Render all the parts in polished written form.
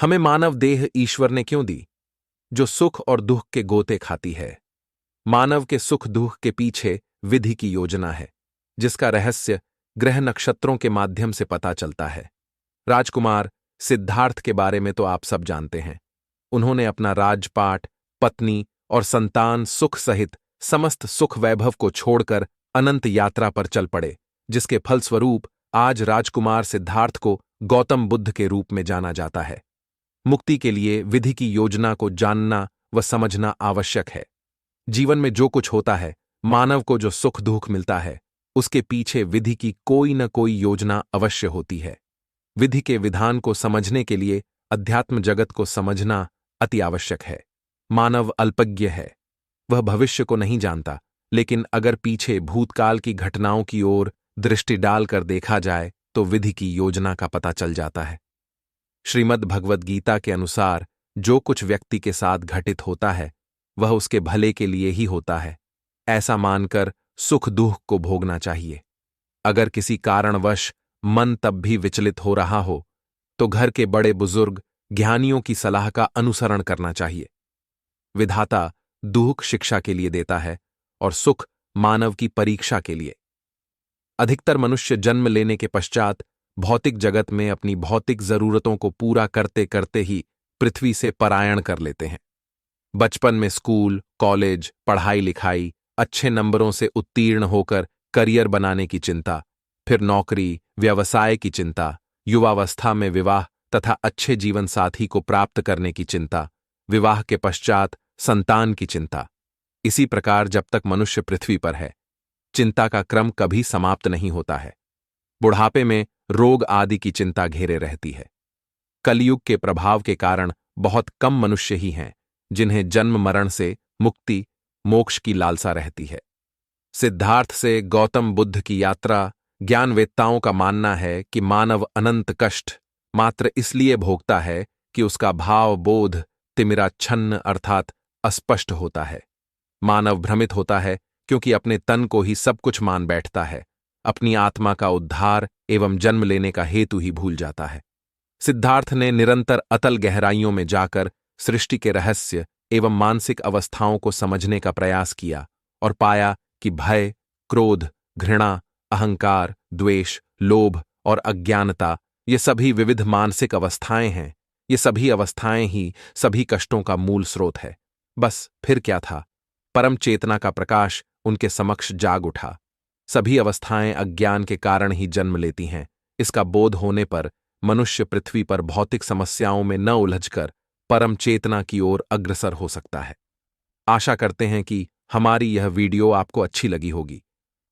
हमें मानव देह ईश्वर ने क्यों दी? जो सुख और दुख के गोते खाती है। मानव के सुख दुख के पीछे विधि की योजना है, जिसका रहस्य ग्रह नक्षत्रों के माध्यम से पता चलता है। राजकुमार सिद्धार्थ के बारे में तो आप सब जानते हैं। उन्होंने अपना राजपाट, पत्नी और संतान सुख सहित समस्त सुख वैभव को छोड़कर अनंत यात्रा पर चल पड़े, जिसके फलस्वरूप आज राजकुमार सिद्धार्थ को गौतम बुद्ध के रूप में जाना जाता है। मुक्ति के लिए विधि की योजना को जानना व समझना आवश्यक है। जीवन में जो कुछ होता है, मानव को जो सुख दुख मिलता है, उसके पीछे विधि की कोई न कोई योजना अवश्य होती है। विधि के विधान को समझने के लिए अध्यात्म जगत को समझना अति आवश्यक है। मानव अल्पज्ञ है, वह भविष्य को नहीं जानता, लेकिन अगर पीछे भूतकाल की घटनाओं की ओर दृष्टि डालकर देखा जाए तो विधि की योजना का पता चल जाता है। श्रीमद् भगवद गीता के अनुसार जो कुछ व्यक्ति के साथ घटित होता है, वह उसके भले के लिए ही होता है। ऐसा मानकर सुख दुख को भोगना चाहिए। अगर किसी कारणवश मन तब भी विचलित हो रहा हो, तो घर के बड़े बुजुर्ग ज्ञानियों की सलाह का अनुसरण करना चाहिए। विधाता दुख शिक्षा के लिए देता है और सुख मानव की परीक्षा के लिए। अधिकतर मनुष्य जन्म लेने के पश्चात भौतिक जगत में अपनी भौतिक जरूरतों को पूरा करते करते ही पृथ्वी से पलायन कर लेते हैं। बचपन में स्कूल, कॉलेज, पढ़ाई लिखाई, अच्छे नंबरों से उत्तीर्ण होकर करियर बनाने की चिंता, फिर नौकरी, व्यवसाय की चिंता, युवावस्था में विवाह तथा अच्छे जीवन साथी को प्राप्त करने की चिंता, विवाह के पश्चात संतान की चिंता। इसी प्रकार जब तक मनुष्य पृथ्वी पर है, चिंता का क्रम कभी समाप्त नहीं होता है। बुढ़ापे में रोग आदि की चिंता घेरे रहती है। कलयुग के प्रभाव के कारण बहुत कम मनुष्य ही हैं जिन्हें जन्म मरण से मुक्ति, मोक्ष की लालसा रहती है। सिद्धार्थ से गौतम बुद्ध की यात्रा, ज्ञानवेत्ताओं का मानना है कि मानव अनंत कष्ट मात्र इसलिए भोगता है कि उसका भाव बोध तिमिराच्छन्न अर्थात अस्पष्ट होता है। मानव भ्रमित होता है क्योंकि अपने तन को ही सब कुछ मान बैठता है, अपनी आत्मा का उद्धार एवं जन्म लेने का हेतु ही भूल जाता है। सिद्धार्थ ने निरंतर अतल गहराइयों में जाकर सृष्टि के रहस्य एवं मानसिक अवस्थाओं को समझने का प्रयास किया और पाया कि भय, क्रोध, घृणा, अहंकार, द्वेष, लोभ और अज्ञानता ये सभी विविध मानसिक अवस्थाएं हैं। ये सभी अवस्थाएं ही सभी कष्टों का मूल स्रोत है। बस फिर क्या था? परम चेतना का प्रकाश उनके समक्ष जाग उठा। सभी अवस्थाएं अज्ञान के कारण ही जन्म लेती हैं। इसका बोध होने पर मनुष्य पृथ्वी पर भौतिक समस्याओं में न उलझकर परम चेतना की ओर अग्रसर हो सकता है। आशा करते हैं कि हमारी यह वीडियो आपको अच्छी लगी होगी।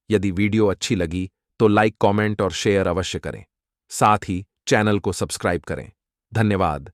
यदि वीडियो अच्छी लगी तो लाइक, कमेंट और शेयर अवश्य करें। साथ ही चैनल को सब्सक्राइब करें। धन्यवाद।